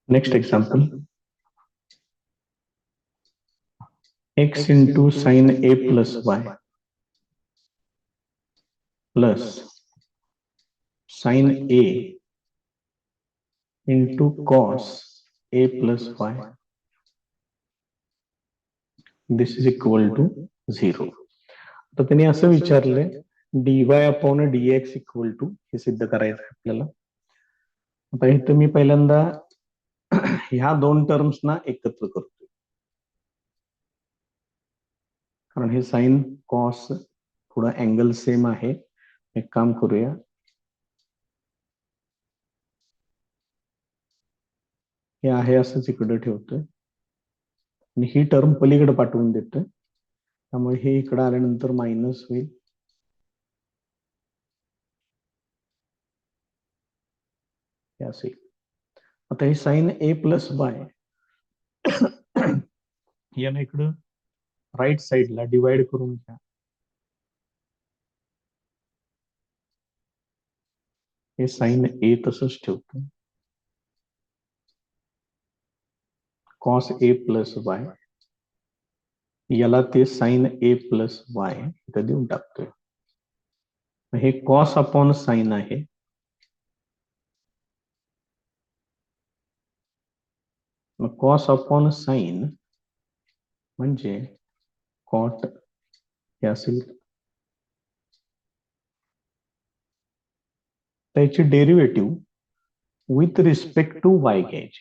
Next example, x into sine a plus y plus sine a into cos a plus y. This is equal to 0. तर त्यांनी असं विचारलंय dy upon dx equal to हे सिद्ध करायचं आहे आपल्याला. आता इथं मी पहिल्यांदा ह्या दोन टर्म्स ना एकत्र करतोय, कारण हे साइन कॉस थोडा अँगल सेम आहे. एक काम करूया, हे आहे असंच इकडे ठेवतोय आणि ही टर्म पलीकडे पाठवून देतोय, त्यामुळे हे इकडे आल्यानंतर मायनस होईल. हे असेल. आता हे साइन ए प्लस वाय याला इकडं राईट साइडला डिवाइड करून घ्या. हे साइन ए तसंच ठेवतो, कॉस ए प्लस वाय याला ते साइन ए प्लस वाय इथं देऊन टाकतोय. हे कॉस अपॉन साइन आहे, मग कॉस अपॉन साइन म्हणजे कॉट हे असेल. त्याची derivative with respect to Y घ्यायची.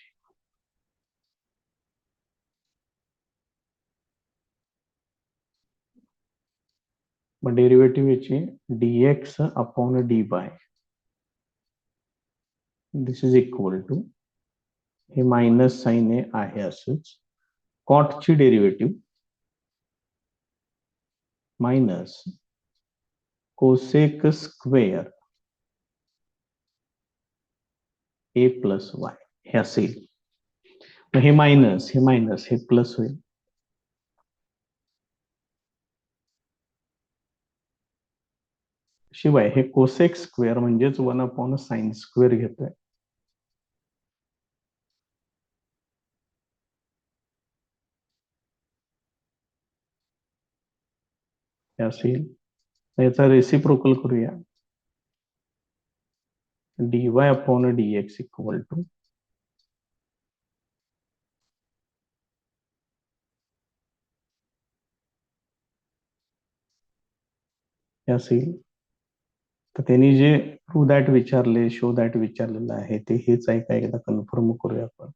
मग डेरिव्हेटिव्ह याची dx upon dy this is equal to हे मायनस साइन ए आहे असंच, कॉटची डेरिव्हेटिव्ह मायनस कोसेक स्क्वेअर ए प्लस वाय हे असेल. हे मायनस हे प्लस होईल. शिवाय हे कोसेक स्क्वेअर म्हणजेच 1 अपॉन साइन स्क्वेअर घेतोय. हे असेल. याचा रेसिप्रोकल करूया, dy upon dx equal to असेल. तर त्यांनी जे प्रूव्ह दॅट विचारले, शो दॅट विचारलेलं आहे ते हेच आहे का, एकदा कन्फर्म करूया आपण.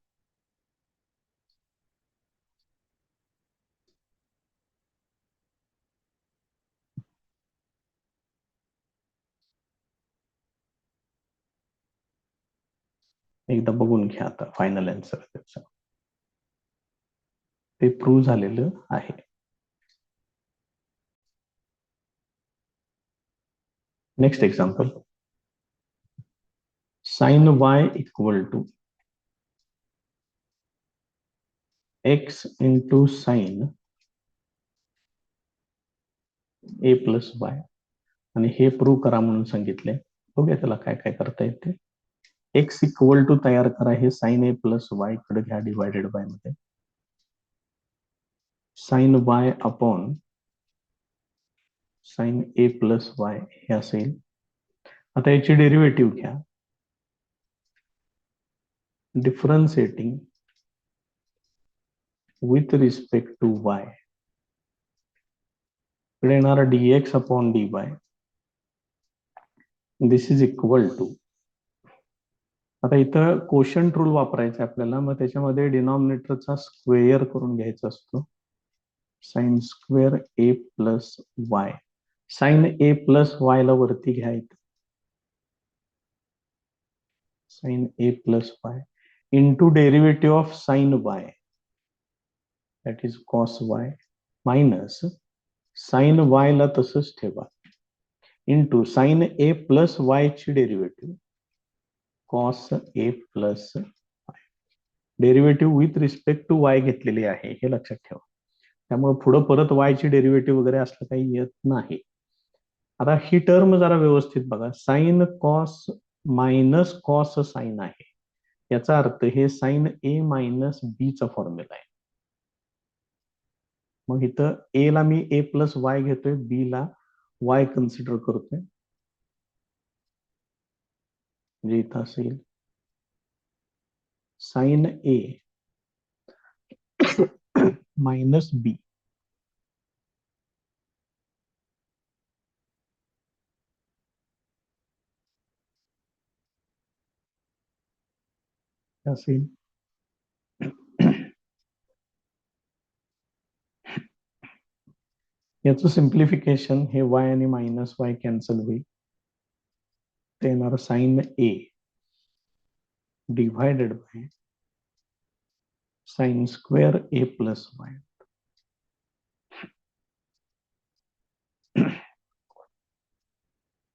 एकदा बघून घ्या आता फायनल आन्सर त्याचा, ते प्रूव्ह झालेलं आहे. Next example, sine y equal to x into sine A plus Y आणि हे प्रूव्ह करा म्हणून सांगितले. बघूया त्याला काय काय करता येते. एक्स इक्वल टू तयार करा, हे साइन ए प्लस वाय इकडे घ्या डिवायडेड बाय मध्ये, साइन वाय अपॉन साइन ए प्लस वाय हे असेल. आता याची डेरिव्हेटिव्ह घ्या, differentiating with respect to y, इकडे येणार dx upon dy this is equal to. आता इथं कोशंट रूल वापरायचा आपल्याला, मग त्याच्यामध्ये डिनॉमिनेटरचा स्क्वेअर करून घ्यायचा असतो. साइन स्क्वेअर ए प्लस वाय, साइन ए प्लस वाय ला वरती घ्यायचं, sine A plus y into derivative of sine y that is cos y minus sine y ला तसंच ठेवा इंटू साइन ए प्लस वाय ची derivative cos a plus y. Derivative with respect to y घेतलेली आहे हे लक्षात ठेवा, त्यामुळे पुढे परत वाय ची डेरिव्हेटिव्ह वगैरे असलं काही येत नाही. आता ही टर्म जरा व्यवस्थित बघा, sine cos minus cos sine आहे, याचा अर्थ हे साइन ए मायनस बी चा फॉर्म्युला आहे. मग इथं ए ला मी ए प्लस वाय घेतोय, बी ला वाय कन्सिडर करतोय. म्हणजे इथं असेल साइन ए मायनस बी असेल याचं सिम्प्लिफिकेशन हे वाय आणि मायनस वाय कॅन्सल होईल. ते येणार sine a divided by sine square A plus y.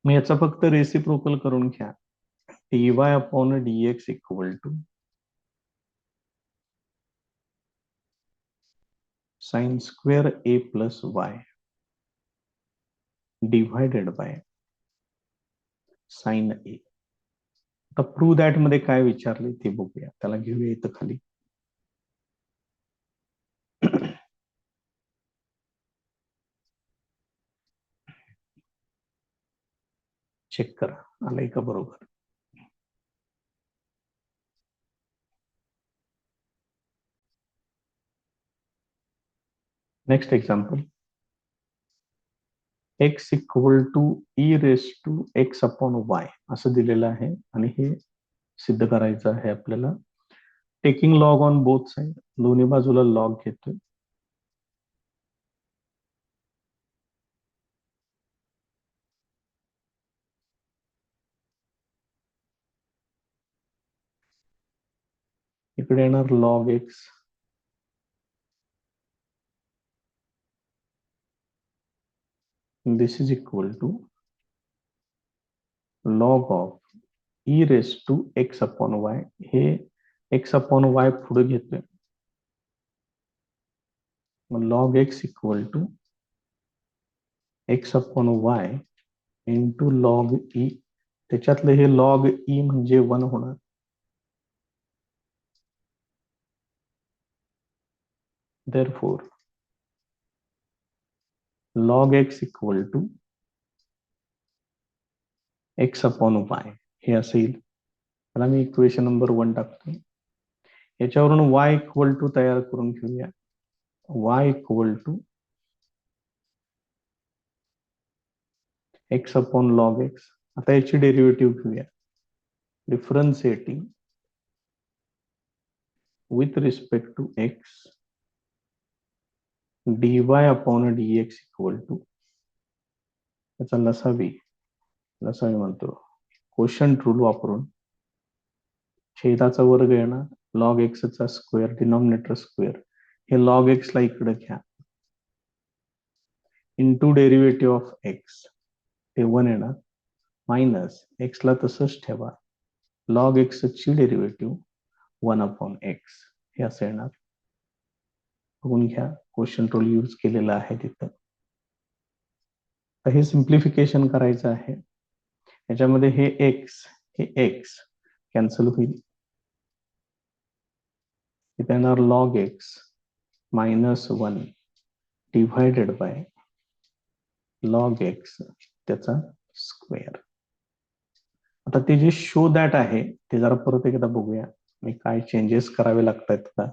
मग याचा फक्त रेसिप्रोकल करून घ्या. dy upon dx equal to sine square A plus y divided by sine a. आता प्रूव्ह दॅट मध्ये काय विचारले ते बघूया. त्याला घेऊया इथं खाली. चेक करा आलंय का बरोबर. Next example. X equal to e raise to x upon y असं दिलेलं आहे आणि हे सिद्ध करायचं आहे आपल्याला. Taking log on both side, दोन्ही बाजूला लॉग घेतोय. इकडे येणार log x this is equal to log of e raise to x upon y. हे एक्स अपॉन वाय पुढे घेतोय. मग log x equal to x upon y into log e. त्याच्यातलं हे लॉग ई म्हणजे 1 होणार. therefore log x equal to x upon y हे असेल. त्याला मी इक्वेशन नंबर 1 टाकतो. याच्यावरून y इक्वल टू तयार करून घेऊया. y equal to x upon log x. आता याची डेरिव्हेटिव्ह घेऊया. Differentiating with respect to x dy upon dx equal to त्याचा लसावी म्हणतो क्वोशंट रूल वापरून छेदाचा वर्ग येणार, लॉग एक्स चा स्क्वेअर, डिनॉमिनेटर स्क्वेअर. हे लॉग एक्स ला इकडे घ्या, इंटू डेरिव्हेटिव्ह ऑफ एक्स ते 1 येणार, मायनस एक्स ला तसंच ठेवा, लॉग एक्स ची डेरिव्हेटिव्ह 1 अपॉन एक्स हे असं येणार. बघून घ्या क्वोशंट रूल यूज केलेला आहे तिथं. तर हे सिम्प्लिफिकेशन करायचं आहे. याच्यामध्ये हे एक्स कॅन्सल होईल. इथे येणार log x minus 1 divided by log x त्याचा स्क्वेअर. आता ते जे शो दॅट आहे ते जरा परत एकदा बघूया मी काय चेंजेस करावे लागतात का.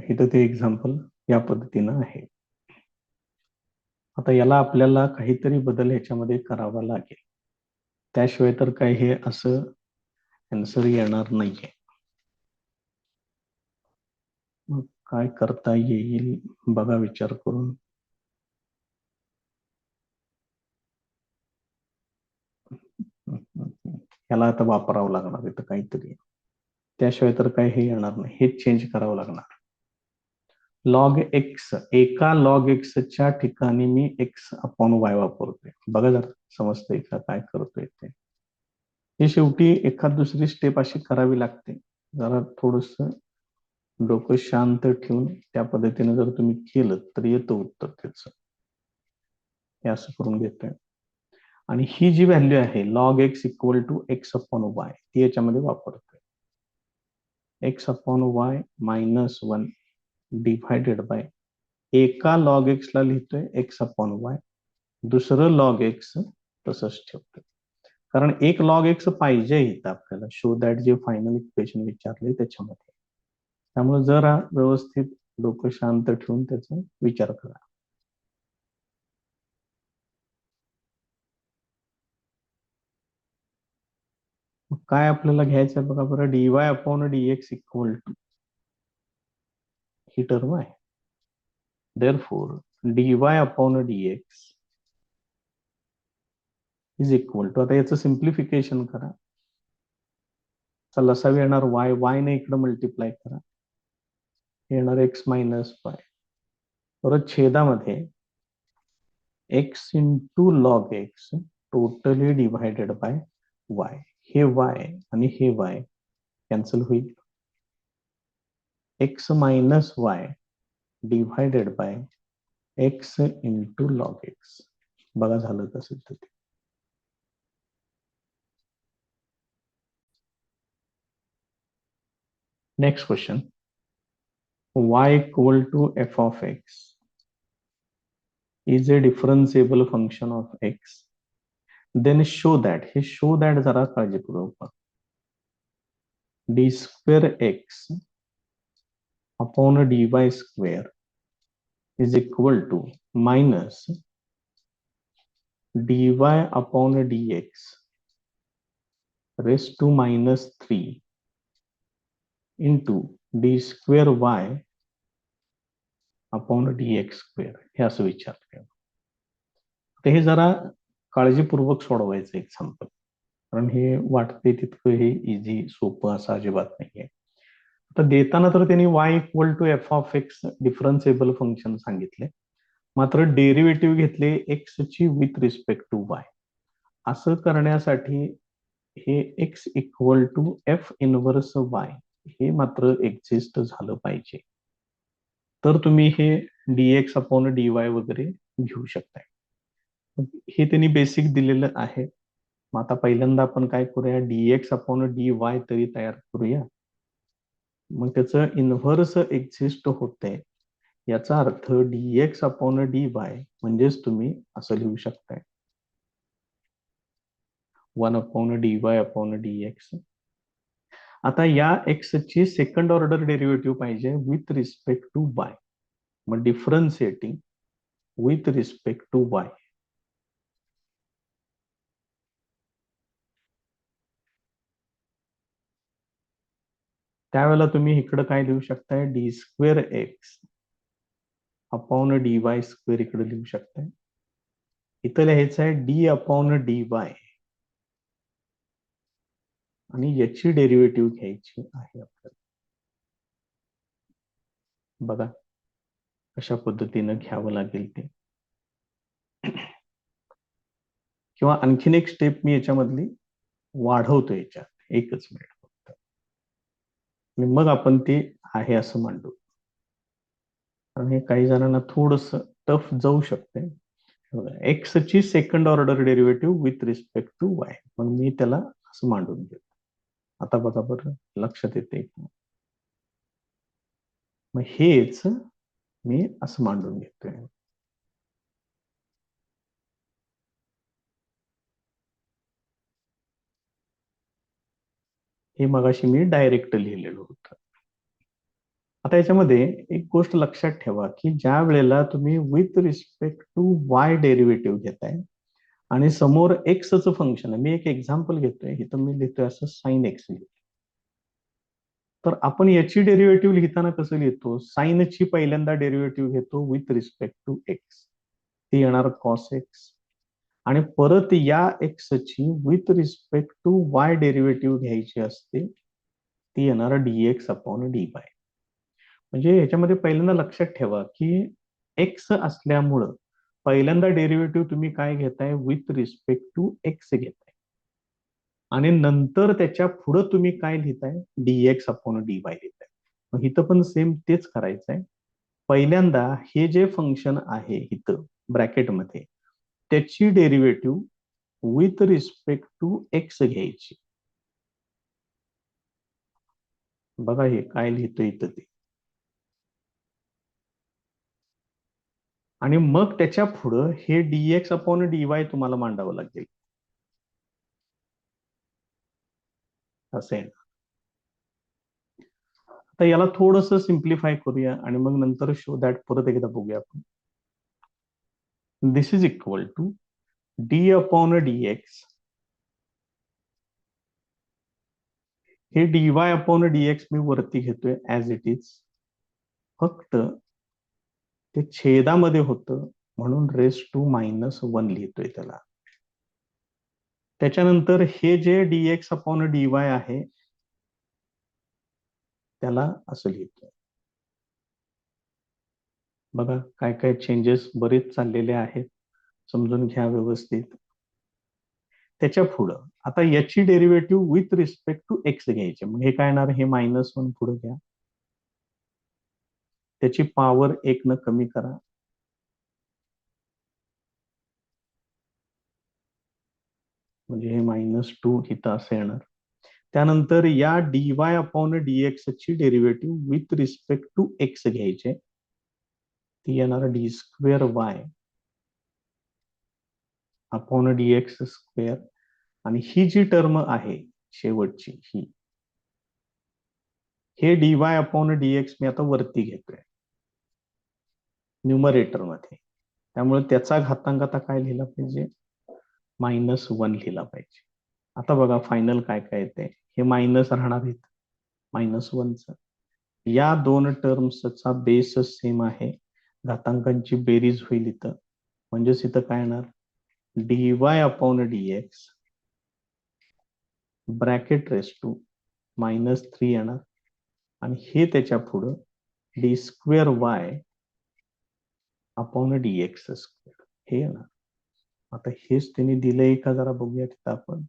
इथं ते एक्झाम्पल या पद्धतीनं आहे. आता याला आपल्याला काहीतरी बदल ह्याच्यामध्ये करावा लागेल, त्याशिवाय तर काय हे असं आन्सर येणार नाहीये. मग काय करता येईल बघा विचार करून. याला आता वापरावं लागणार इथं काहीतरी, त्याशिवाय तर काही हे येणार नाही. हेच चेंज करावं लागणार. लॉग एक्स, एका लॉग एक्सच्या ठिकाणी मी एक्स अपॉन वाय वापरतोय. बघा जर समजतंय का काय करतोय ते. हे शेवटी एखाद दुसरी स्टेप अशी करावी लागते, जरा थोडस डोकं शांत ठेवून त्या पद्धतीने जर तुम्ही केलं तर येतं उत्तर त्याचं. हे असं करून घेतोय. आणि ही जी व्हॅल्यू आहे log x equal to x upon y ती याच्यामध्ये वापरतोय. X upon y minus 1 divided by एका लॉग एक्स ला लिहितोय एक्स अपॉन वाय, दुसरं लॉग एक्स तसंच ठेवतोय. कारण एक लॉग एक्स पाहिजे इथं आपल्याला शो दॅट जे फायनल इक्वेशन विचारले त्याच्यामध्ये. त्यामुळे जरा व्यवस्थित डोकं शांत ठेवून त्याचा विचार करा. मग काय आपल्याला घ्यायचं आहे बघा बरं, dy upon dx equal to ही टर्म आहे. Therefore dy upon dx is equal to, आता याचं सिम्प्लिफिकेशन करा. लसावी येणार वाय, वाय ने इकडे मल्टिप्लाय करा, येणार एक्स मायनस वाय, परत छेदामध्ये x into log x totally divided bye Y. हे वाय आणि हे वाय कॅन्सल होईल. X minus Y divided by x into log x. बघा झालं तसं ते. Next question, y equal to f of x is a differentiable function of x, then show that, हे show that जरा काळजीपूर्वक, d square x upon dy square is equal to minus dy upon dx raised to minus 3 into d square y upon dx square, हे असं विचारलं. तर हे जरा काळजीपूर्वक सोडवायचं एक्झाम्पल, कारण हे वाटते तितकं हे इझी सोपं असं अजिबात नाहीये. आता देताना तर त्यांनी y equal to f of x differentiable function सांगितले, मात्र डेरिव्हेटिव्ह घेतले एक्स ची विथ रिस्पेक्ट टू वाय. असं करण्यासाठी हे x equal to f inverse y हे मात्र एक्झिस्ट झालं पाहिजे, तर तुम्ही हे dx अपॉन dy वगैरे घेऊ शकताय. हे त्यांनी बेसिक दिलेलं आहे. मग आता पहिल्यांदा आपण काय करूया, dx अपॉन dy तरी तयार करूया. मग त्याचं इन्व्हर्स एक्झिस्ट होते, याचा अर्थ dx अपॉन dy म्हणजेच तुम्ही असं लिहू शकताय 1 अपॉन dy अपॉन dx. आता या एक्स ची सेकंड ऑर्डर डेरिव्हेटिव्ह पाहिजे विथ रिस्पेक्ट टू वाय, मग differentiating with respect to y. त्यावेळेला तुम्ही इकडे काय लिहू शकताय, d square x upon d y square इकडे लिहू शकताय. इथं लिहायचं आहे डी अपॉन डी वाय आणि याची डेरिव्हेटिव्ह घ्यायची आहे आपल्याला. बघा कशा पद्धतीनं घ्यावं लागेल ते, किंवा आणखीन एक स्टेप मी याच्यामधली वाढवतो याच्यात, एकच मिनिट फक्त, आणि मग आपण ते आहे असं मांडू. कारण हे काही जणांना थोडस टफ जाऊ शकते. एक्स ची second order derivative with respect to y, मग मी त्याला असं मांडून घेतो. आता बघा बरं लक्षात येते, मग हेच मी असं मांडून घेतोय. हे मगाशी मी डायरेक्ट लिहिलेलं होतं. आता याच्यामध्ये एक गोष्ट लक्षात ठेवा की ज्या वेळेला तुम्ही with respect to y derivative घेताय आणि समोर एक्सचं फंक्शन आहे, मी एक एक्झाम्पल घेतोय, इथं मी लिहितोय असं साइन एक्स लिहितो, तर आपण याची डेरिव्हेटिव्ह लिहिताना कसं लिहितो, साइनची पहिल्यांदा डेरिव्हेटिव्ह घेतो विथ रिस्पेक्ट टू एक्स, ती येणार कॉस एक्स, आणि परत या एक्सची with respect to y derivative घ्यायची असते, ती येणार dx अपॉन dy. म्हणजे याच्यामध्ये पहिल्यांदा लक्षात ठेवा की एक्स असल्यामुळं पहिल्यांदा डेरिव्हेटिव्ह तुम्ही काय घेताय, विथ रिस्पेक्ट टू एक्स घेताय, आणि नंतर त्याच्या पुढे तुम्ही काय लिहिताय, dx अपॉन dy लिहिताय. मग इथं पण सेम तेच करायचंय. पहिल्यांदा हे जे फंक्शन आहे इथं ब्रॅकेटमध्ये त्याची derivative with respect to x घ्यायची. बघा हे काय लिहितं इथं ते. आणि मग त्याच्या पुढं हे dx अपॉन dy तुम्हाला मांडावं लागेल. असं आहे. आता याला थोडस सिम्प्लिफाय करूया आणि मग नंतर शो दॅट परत एकदा बघूया आपण. This is equal to d upon dx. हे dy अपॉन dx मी वरती घेतोय ऍज इट इज. फक्त ते छेदामध्ये होतं म्हणून रेस टू -1 लिहितोय त्याला. त्याच्यानंतर हे जे dx अपॉन dy आहे त्याला असं लिहितोय. बघा काय काय चेंजेस बरेच चाललेले आहेत, समजून घ्या व्यवस्थित. त्याच्या पुढं आता याची derivative with respect to x घ्यायचे. मग हे काय येणार, हे -1 पुढे घ्या, त्याची पॉवर 1 न कमी करा, म्हणजे हे -2 इथं असं येणार. त्यानंतर या dy अपॉन dx ची derivative with respect to x घ्यायचे, ती येणार d²y अपॉन dx². आणि ही जी टर्म आहे शेवटची ही, हे dy अपॉन dx मी आता वरती घेतोय न्यूमरेटर मध्ये, त्यामुळे त्याचा घातांक आता काय लिहिला पाहिजे, -1 लिहिला पाहिजे. आता बघा फायनल काय काय येते, हे मायनस राहणार आहेत -1च. या दोन टर्म्सचा बेस सेम आहे, घातांकांची बेरीज होईल इथं, म्हणजेच इथं काय येणार, dy upon dx bracket raise to -3 येणार, आणि हे त्याच्या पुढं d²y अपॉन dx², हे येणार. आता हेच त्यांनी दिलंय का जरा बघूया तिथं आपण.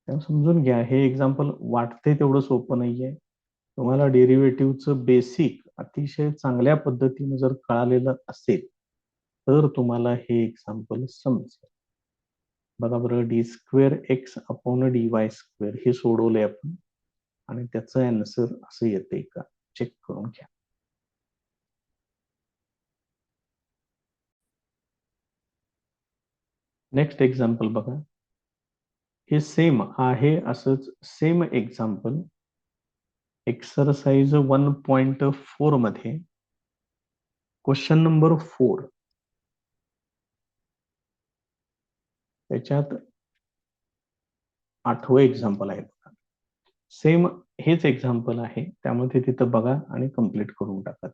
समजून घ्या, हे एक्झाम्पल वाटते तेवढं सोपं नाहीये. तुम्हाला डेरिव्हेटिव्हचं बेसिक अतिशय चांगल्या पद्धतीने जर कळालेलं असेल तर तुम्हाला हे एक्झाम्पल समजेल. बघा बरं, d²x अपॉन dy² हे सोडवलंय आपण आणि त्याचं आन्सर असं येते का चेक करून घ्या. नेक्स्ट एक्झाम्पल बघा, हे सेम आहे असंच सेम एक्झाम्पल एक्सरसाइज 1.4 मध्ये क्वेश्चन नंबर 4, त्याच्यात 8वं एक्झाम्पल आहे बघा. सेम हेच एक्झाम्पल आहे, त्यामध्ये तिथं बघा आणि कम्प्लीट करून टाका.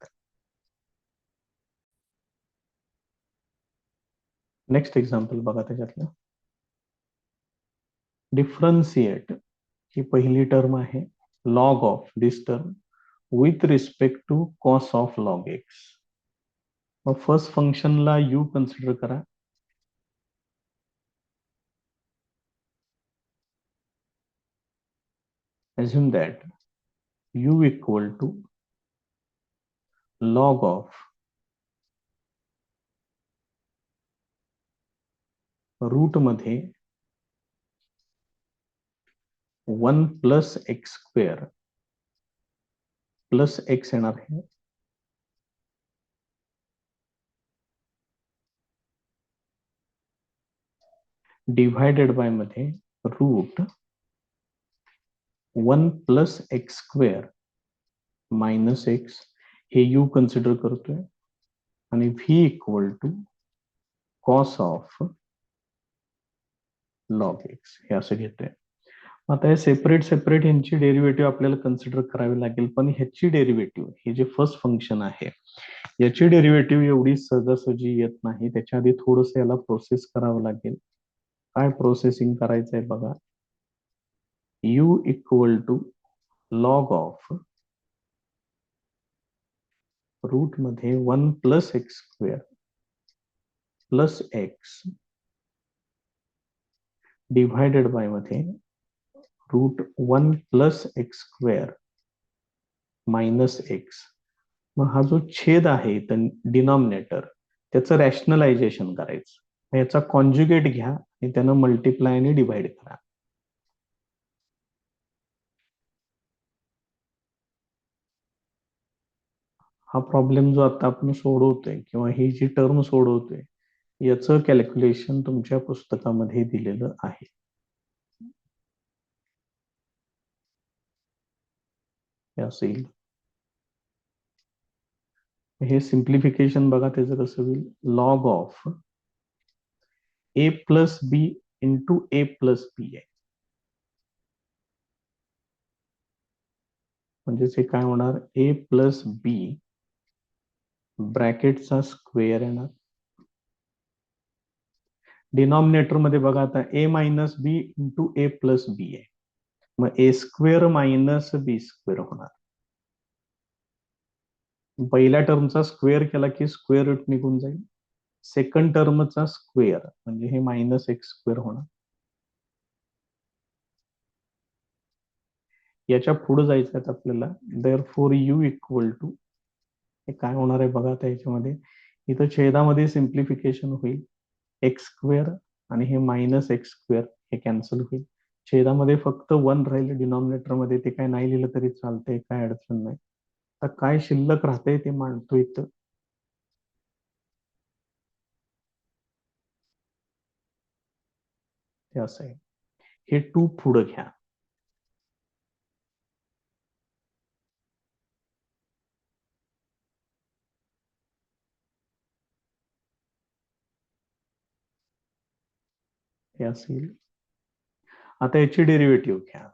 नेक्स्ट एक्झाम्पल बघा, त्याच्यातलं डिफरन्शिएट ही पहिली टर्म आहे, log of this term with respect to cos of log x. मग फर्स्ट फंक्शनला u कन्सिडर करा. assume that u equal to log of root मध्ये 1 प्लस x² प्लस x येणार आहे, डिवायडेड बाय मध्ये root 1 plus x² minus x, हे u consider करतोय, आणि v equal to cos of log x हे असं घेतोय. आता हे सेपरेट सेपरेट यांची डेरिव्हेटिव्ह आपल्याला कन्सिडर करावी लागेल, पण ह्याची डेरिव्हेटिव्ह हे जे फर्स्ट फंक्शन आहे याची डेरिव्हेटिव्ह एवढी सहजासहजी येत नाही, त्याच्या आधी थोडंसं याला प्रोसेस करावं लागेल. काय प्रोसेसिंग करायचंय बघा, u equal to log of root मध्ये 1 plus x² plus x divided by मध्ये root 1 plus x² minus x. मग हा जो छेद आहे डिनॉमिनेटर, त्याचं रॅशनलायझेशन करायचं. याचा कॉन्ज्युगेट घ्या आणि त्यानं मल्टिप्लाय आणि डिवाइड करा. हा प्रॉब्लेम जो आता आपण सोडवतोय किंवा ही जी टर्म सोडवतोय, याचं कॅल्क्युलेशन तुमच्या पुस्तकामध्ये दिलेलं आहे. हे असं येईल. हे सिम्प्लिफिकेशन बघा त्याचं कसं होईल. Log of a plus b into a plus b आहे. म्हणजेच हे काय होणार, ए प्लस बी ब्रॅकेटचा स्क्वेअर येणार. डिनॉमिनेटर मध्ये बघा आता a minus b into a plus b आहे. मग a square minus b square होणार. पहिल्या टर्मचा स्क्वेअर केला की स्क्वेअर रूट निघून जाईल. सेकंड टर्मचा स्क्वेअर म्हणजे हे मायनस एक्स स्क्वेअर होणार. याच्या पुढे जायचं आहे आपल्याला. Therefore u equal to, हे काय होणार आहे बघा त्याच्यामध्ये. इथं छेदामध्ये सिम्प्लिफिकेशन होईल. एक्स स्क्वेअर आणि हे मायनस एक्स स्क्वेअर हे कॅन्सल होईल. छेदामध्ये फक्त वन राहील डिनॉमिनेटर मध्ये, ते काय नाही लिहिलं तरी चालतंय, काय अडचण नाही. तर काय शिल्लक राहतंय ते मांडतो इथं. ते असं आहे. हे टू पुढं घ्या. हे असेल. आता याची डेरिव्हेटिव्ह घ्या.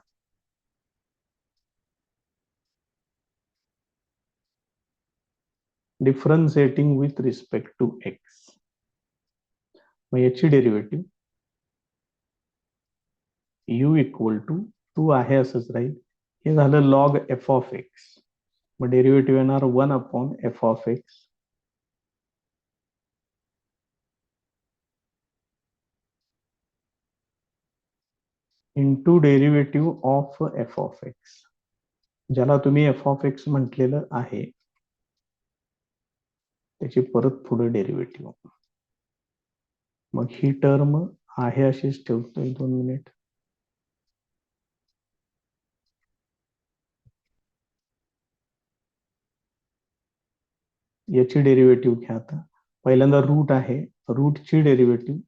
Differentiating with respect to x. मग याची derivative u equal to to आहे असंच राहील. हे झालं लॉग एफ ऑफ एक्स. मग डेरिव्हेटिव्ह येणार one upon f of x into derivative of f of x, ज्याला तुम्ही एफ ऑफ एक्स म्हटलेलं आहे त्याची परत पुढे डेरिव्हेटिव्ह. मग ही टर्म आहे अशीच ठेवतोय. 2 मिनिट. याची डेरिव्हेटिव्ह घ्या. आता पहिल्यांदा रूट आहे, रूटची derivative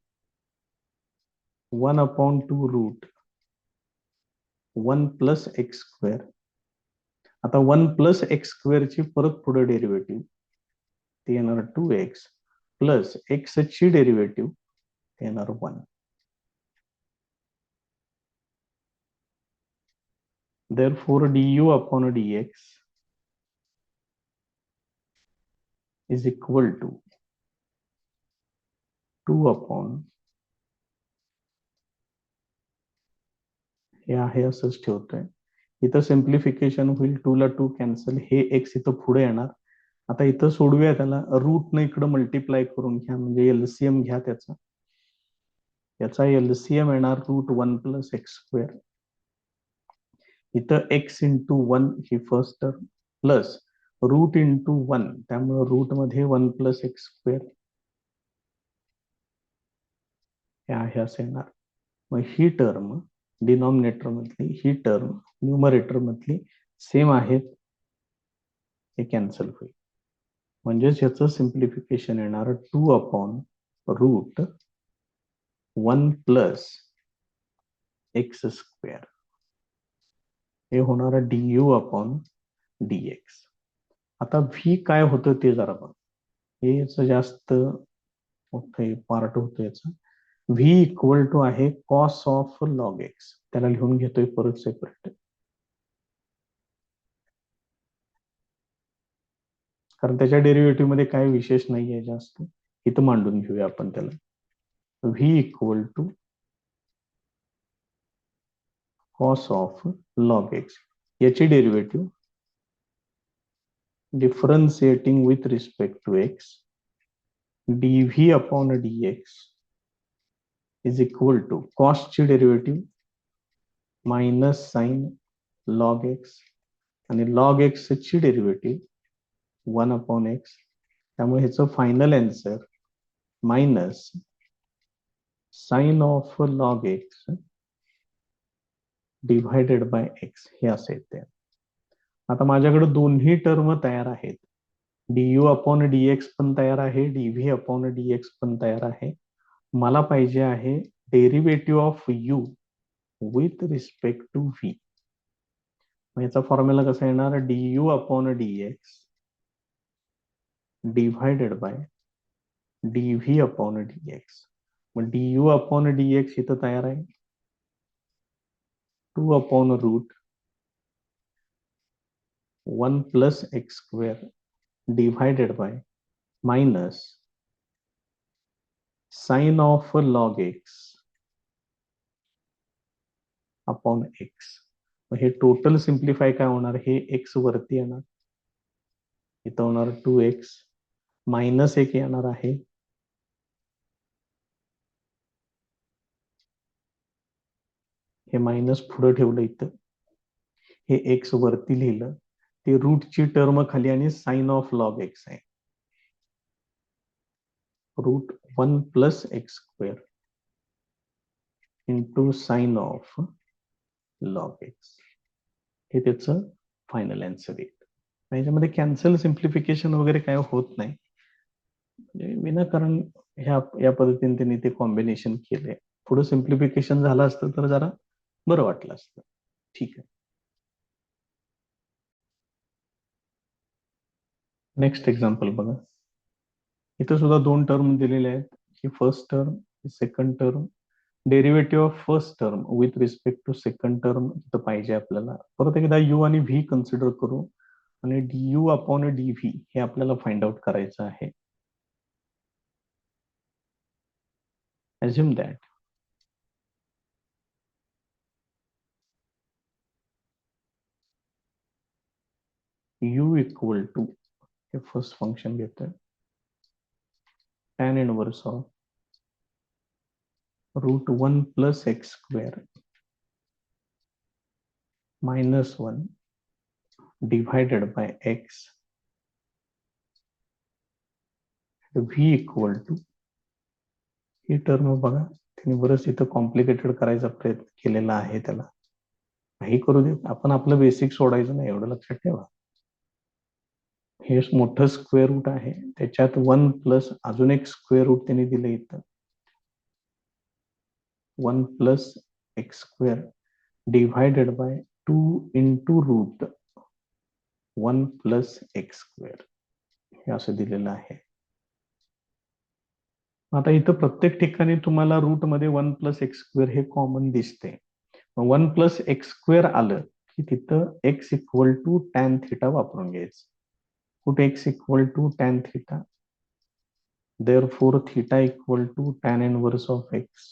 one upon two root one plus x square. आता वन प्लस एक्स स्क्वेअरची परत पुढे डेरिव्हेटिव्ह ते येणार टू एक्स प्लस एक्सची डेरिव्हेटिव्ह ते येणार one. therefore du upon dx is equal to 2 upon, हे आहे असंच ठेवतोय. इथं सिम्प्लिफिकेशन होईल. 2 ला 2 कॅन्सल, हे एक्स इथं पुढे येणार. आता इथं सोडूया त्याला. रूट न इकडं मल्टिप्लाय करून घ्या म्हणजे एलसीएम घ्या त्याचा. याचा एलसीएम येणार root one plus x square. इथं एक्स इंटू वन ही first term plus root into one, त्यामुळे रूट मध्ये वन प्लस एक्स स्क्वेअर हे आहे असं येणार. मग ही टर्म डिनॉमिनेटर मधली, ही टर्म न्यूमरेटर मधली सेम आहेत, हे कॅन्सल होईल. म्हणजेच याचं सिम्प्लिफिकेशन येणार two upon root one plus x square हे होणार डी अपॉन डीएक्स. आता व्ही काय होतं ते जरा बघ. हे याचं जास्त मोठं पार्ट होतं याचं. व्ही इक्वल टू आहे कॉस ऑफ लॉग एक्स. त्याला लिहून घेतोय परत सेपरेट, कारण त्याच्या डेरिव्हेटिव्ह मध्ये काय विशेष नाहीये जास्त. इथं मांडून घेऊया आपण त्याला. V equal to cos of log x, याची derivative differentiating with respect to x dv upon dx is equal to कॉसची derivative minus sine log x आणि लॉग एक्स ची डेरिव्हेटिव्ह 1/x, त्यामुळे ह्याचं final answer minus sine of log x divided by x हे असे येते. आता माझ्याकडे दोन्ही टर्म तयार आहेत, du अपॉन dx पण तयार आहे, dv अपॉन dx पण तयार आहे. मला पाहिजे आहे derivative of u with respect to v. याचा फॉर्म्युला कसा येणार, du upon dx divided by dv upon dx. मग du अपॉन dx इथं तयार आहे, 2 upon root 1 plus x square divided by minus sine of log x upon x. हे total simplify काय होणार, हे एक्स वरती येणार, इथं होणार 2x मायनस एक येणार आहे, हे मायनस पुढे ठेवलं इथं, हे एक्स वरती लिहिलं, ते रूटची टर्म खाली आणि साइन ऑफ लॉग एक्स आहे, root 1 plus x square into sine of log x. हे त्याचं फायनल आन्सर येईल. याच्यामध्ये कॅन्सल सिम्प्लिफिकेशन वगैरे काय होत नाही, म्हणजे विनाकारण या पद्धतीने त्यांनी ते कॉम्बिनेशन केले. पुढे सिम्प्लिफिकेशन झालं असतं तर जरा बरं वाटलं असतं. ठीक आहे, नेक्स्ट एक्झाम्पल बघा. इथं सुद्धा दोन टर्म दिलेले आहेत, ही first term, second term. Derivative of first term with respect to second term इथं पाहिजे आपल्याला. परत एकदा u आणि v कन्सिडर करू आणि du अपॉन dv हे आपल्याला फाइंड आउट करायचं आहे. assume that u equal to, हे फर्स्ट फंक्शन घेतोय, tan inverse of root 1 plus x square minus 1 divided by x, v equal to, ही टर्म बघा त्यांनी बरंच इथं कॉम्प्लिकेटेड करायचा प्रयत्न केलेला आहे, त्याला काही करू देत, आपण आपलं बेसिक सोडायचं नाही, एवढं लक्षात ठेवा. हे मोठं स्क्वेअर रूट आहे, त्याच्यात 1 प्लस अजून एक स्क्वेअर रूट त्यांनी दिलं इथं, 1 plus x square divided by 2 into root 1 plus x square हे असं दिलेलं आहे. आता इथं प्रत्येक ठिकाणी तुम्हाला रूट मध्ये 1 प्लस एक्स स्क्वेअर हे कॉमन दिसते. 1 प्लस एक्स स्क्वेअर आलं की तिथं x equal to tan theta वापरून घ्यायचं. कुठे x equal to tan theta, therefore theta equal to tan inverse of x,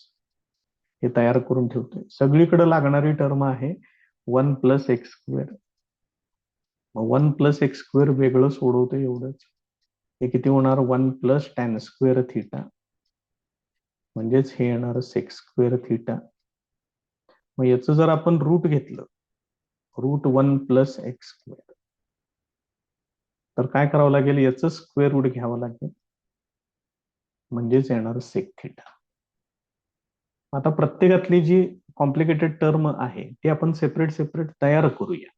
हे तयार करून ठेवतोय. सगळीकडे लागणारी टर्म आहे 1 plus x square. 1 plus x square वेगळं सोडवतो एवढंच, हे किती होणार, 1 प्लस टॅन स्क्वेअर थिटा, म्हणजेच हे येणार सेक्स स्क्वेअर थिटा. मग याचं जर आपण रूट घेतलं, रूट 1 प्लस एक्स स्क्वेअर, तर काय करावं लागेल, याचं स्क्वेअर रूट घ्यावं लागेल, म्हणजेच येणार सेक थिटा. आता प्रत्येकातली जी कॉम्प्लिकेटेड टर्म आहे ती आपण सेपरेट सेपरेट तयार करूया.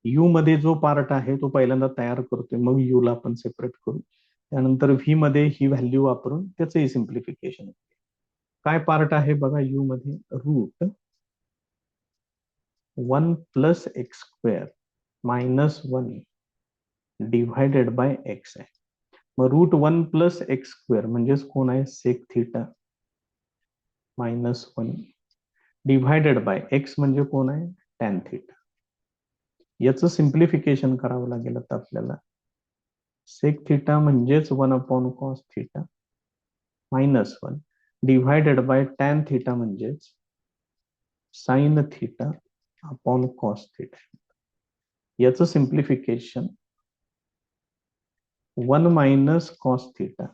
यू मध्ये जो पार्ट आहे तो पहिल्यांदा तयार करतोय, मग यू ला आपण सेपरेट करू, त्यानंतर व्ही मध्ये ही व्हॅल्यू वापरून त्याचंही सिम्प्लिफिकेशन. काय पार्ट आहे बघा यू मध्ये, root 1 plus x square minus 1 divided by x आहे. मग रूट 1 प्लस एक्स स्क्वेअर म्हणजेच कोण आहे, sec theta minus 1 divided by x म्हणजे कोण आहे, टॅन थिटा. याचं सिम्प्लिफिकेशन करावं लागेल आता आपल्याला. सेक थिटा म्हणजेच 1 upon cos theta minus 1 divided by tan theta म्हणजेच sine theta upon cos theta. याचं simplification 1 minus cos theta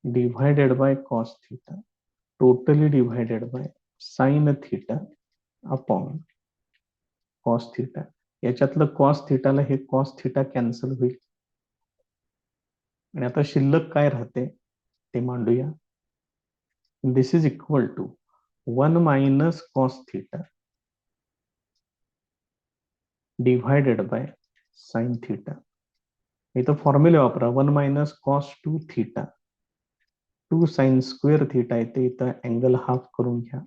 divided by cos theta totally divided by sine theta upon cos theta, याच्यातलं cos थिटाला हे cos theta cancel होईल आणि आता शिल्लक काय राहते ते मांडूया. This is equal to 1 minus cos theta divided by sine theta. इथं फॉर्म्युले वापरा, 1 minus cos 2 theta 2 sine square theta येते, इथं अँगल हाफ करून घ्या.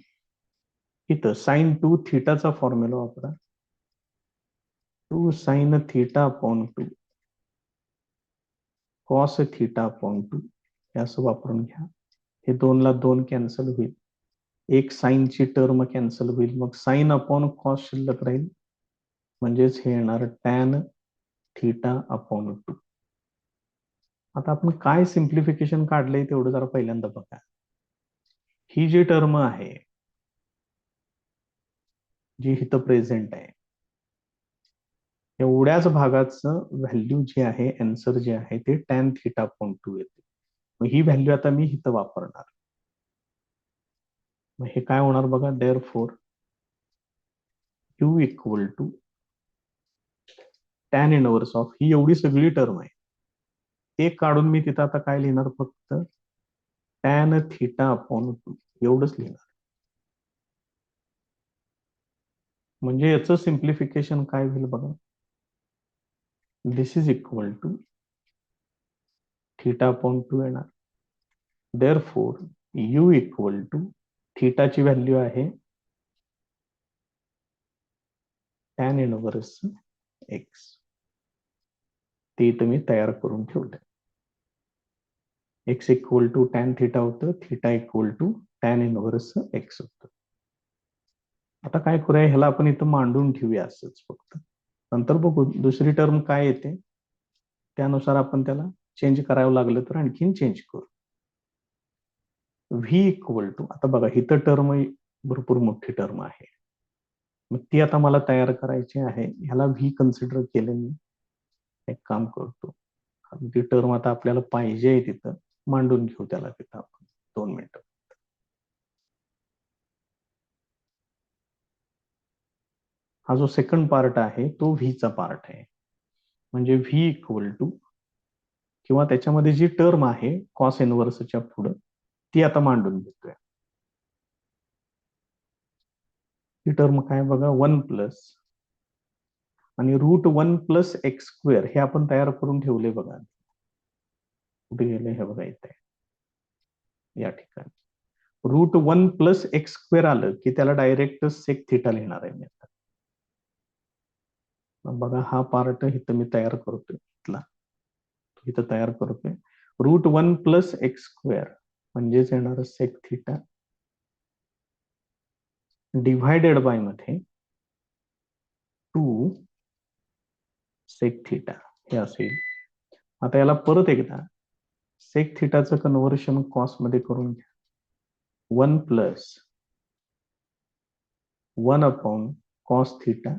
इथं साइन 2 थिटाचा फॉर्म्युला वापरा, 2 sign theta upon 2 cos theta upon 2 हे असं वापरून घ्या. हे 2 ला 2 कॅन्सल होईल, एक साइनची टर्म कॅन्सल होईल, मग साइन अपॉन कॉस शिल्लक राहील, म्हणजेच हे येणार टॅन थिटा अपॉन 2. आता आपण काय सिम्प्लिफिकेशन काढलंय तेवढं जरा पहिल्यांदा बघा. ही जी टर्म आहे जी इथं प्रेझेंट आहे, एवढ्याच भागाचं व्हॅल्यू जे आहे, आन्सर जे आहे ते टॅन थिटा अपॉन 2 येते. मग ही व्हॅल्यू आता मी इथं वापरणार. मग हे काय होणार बघा, therefore u equal to tan inverse of ही एवढी सगळी टर्म आहे, एक काढून मी तिथं आता काय लिहिणार, फक्त टॅन थिटा अपॉन 2 एवढंच लिहिणार. म्हणजे याचं सिम्प्लिफिकेशन काय होईल बघा, this is equal to theta upon 2 येणार. Therefore u equal to थिटाची व्हॅल्यू आहे टॅन इनवर्स एक्स, ते तुम्ही तयार करून ठेवले. X equal to tan theta होतं, theta equal to tan inverse x होतं. आता काय करूया, ह्याला आपण इथं मांडून ठेवूया असंच फक्त, नंतर बघू दुसरी टर्म काय येते, त्यानुसार आपण त्याला चेंज करावं लागलं तर आणखीन चेंज करू. व्ही इक्वल टू, आता बघा इथं टर्म भरपूर मोठी टर्म आहे, मग ती आता मला तयार करायची आहे. ह्याला व्ही कन्सिडर केलं मी. एक काम करतो, ती टर्म आता आपल्याला पाहिजे तिथं मांडून घेऊ त्याला तिथं आपण 2 मिनिटं. हा जो सेकंड पार्ट आहे तो व्हीचा पार्ट आहे, म्हणजे व्ही इक्वल टू, किंवा त्याच्यामध्ये जी टर्म आहे कॉस इनवर्सच्या पुढं ती आता मांडून घेतोय. ही टर्म काय बघा, 1 प्लस आणि रूट 1 प्लस एक्स स्क्वेअर हे आपण तयार करून ठेवले बघा. कुठे गेले हे बघा, इथे या ठिकाणी रूट 1 प्लस एक्स स्क्वेअर आलं की त्याला डायरेक्ट सेक थिटा लिहिणार आहे मी आता. बघा हा पार्ट इथं मी तयार करतोय, इथला इथं तयार करतोय. रूट 1 प्लस एक्स स्क्वेअर म्हणजेच येणार सेक थिटा डिव्हायडेड बाय मध्ये 2 सेक थिटा हे असेल. आता याला परत एकदा सेक थिटाचं कन्व्हर्शन कॉस मध्ये करून घ्या. 1 plus 1 upon cos theta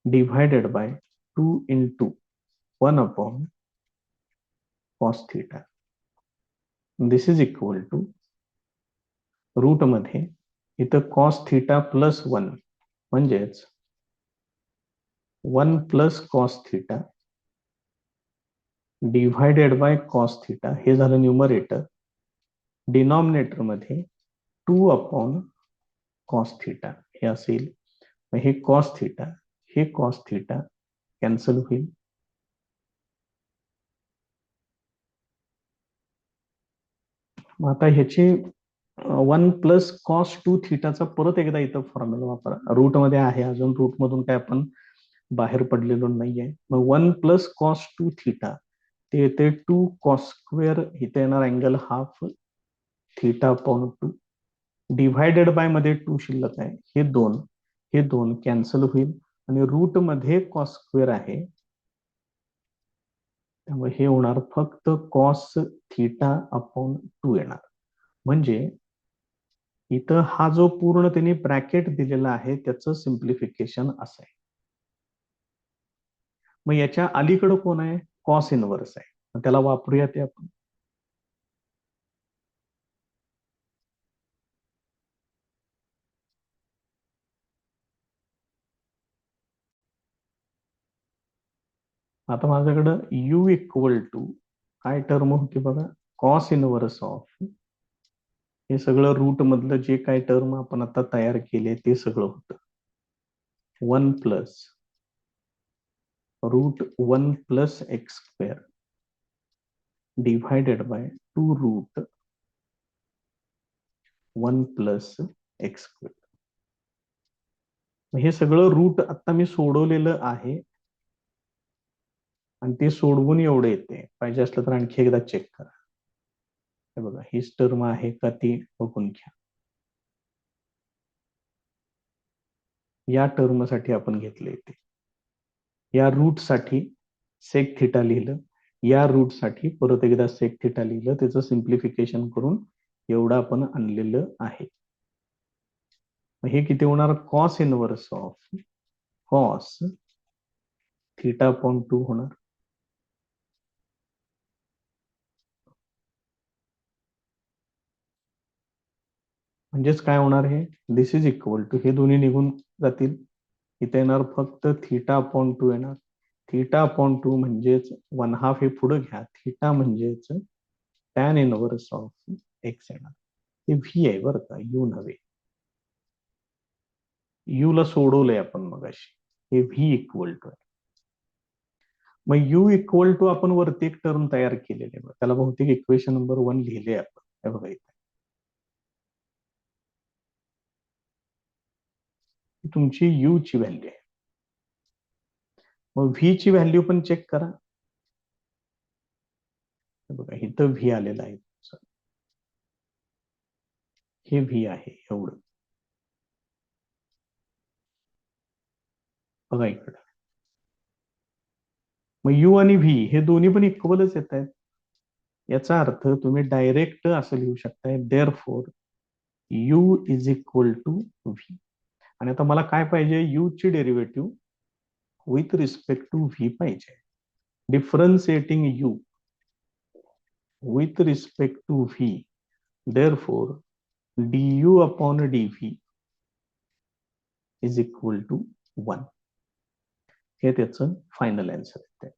divided by 2 into 1 upon cos theta. This is equal to root मध्ये इथं कॉस थिटा प्लस 1 म्हणजेच 1 plus cos theta divided by cos theta हे झालं न्यूमरेटर. डिनॉमिनेटर मध्ये 2 अपॉन कॉस थिटा हे असेल. हे कॉस थिटा हे कॉस थिटा कॅन्सल होईल. मग आता ह्याची 1 प्लस कॉस 2 थिटाचा परत एकदा इथं फॉर्म्युला वापरा. रूट मध्ये आहे अजून, रूट मधून काय आपण बाहेर पडलेलो नाहीये. मग 1 प्लस कॉस 2 थिटा ते येते 2 कॉस स्क्वेअर, इथे येणार angle half theta upon 2 divided by मध्ये 2 शिल्लक आहे, हे दोन कॅन्सल होईल आणि रूट मध्ये कॉस स्क्वेअर आहे, त्यामुळे हे होणार फक्त कॉस थिटा अपॉन 2 येणार. म्हणजे इथं हा जो पूर्ण त्यांनी ब्रॅकेट दिलेला आहे त्याचं सिम्प्लिफिकेशन असं आहे. मग याच्या अलीकडं कोण आहे, कॉस इनवर्स आहे, मग त्याला वापरूया ते आपण. आता माझ्याकडं u इक्वल टू काय टर्म होती बघा, कॉस इनव्हर्स ऑफ हे सगळं रूट मधलं जे काय टर्म आपण आता तयार केले ते सगळं होतं 1 plus √1 + x² divided by 2√1 + x². हे सगळं रूट आता मी सोडवलेलं आहे आणि ते सोडवून एवढे येते. पाहिजे असलं तर आणखी एकदा चेक करा. हे बघा हीच टर्म आहे का ती बघून घ्या. या टर्मसाठी आपण घेतले ते, या रूट साठी सेक थिटा लिहिलं, या रूट साठी परत एकदा सेक थिटा लिहिलं, त्याचं सिम्प्लिफिकेशन करून एवढं आपण आणलेलं आहे. हे किती होणार, cos inverse of cos theta upon 2 होणार. म्हणजेच काय होणार, हे दिस इज इक्वल टू, हे दोन्ही निघून जातील, इथे येणार फक्त थिटा अपॉन 2 येणार. थिटा अपॉन 2 म्हणजेच 1/2 हे पुढे घ्या, थिटा म्हणजेच टॅन इनव्हर्स ऑफ एक्स येणार. हे व्ही आहे बरं का, यू नव्हे. यू ला सोडवलंय आपण मगाशी, हे व्ही इक्वल टू आहे. मग यू इक्वल टू आपण वरती एक टर्म तयार केलेले, त्याला बहुतेक इक्वेशन नंबर 1 लिहिले आपण. हे बघा इथे तुमची यू ची व्हॅल्यू आहे. मग व्ही ची व्हॅल्यू पण चेक करा. बघा इथं व्ही आलेला आहे, हे व्ही आहे एवढं. बघा इकडं, मग यू आणि व्ही हे दोन्ही पण इक्वलच येत आहेत. याचा अर्थ तुम्ही डायरेक्ट असं लिहू शकताय, therefore u is equal to v. आणि आता मला काय पाहिजे, यू ची derivative with respect to v पाहिजे. Differentiating u with respect to v, therefore du upon dv is equal to 1. हे त्याचं फायनल आन्सर आहे.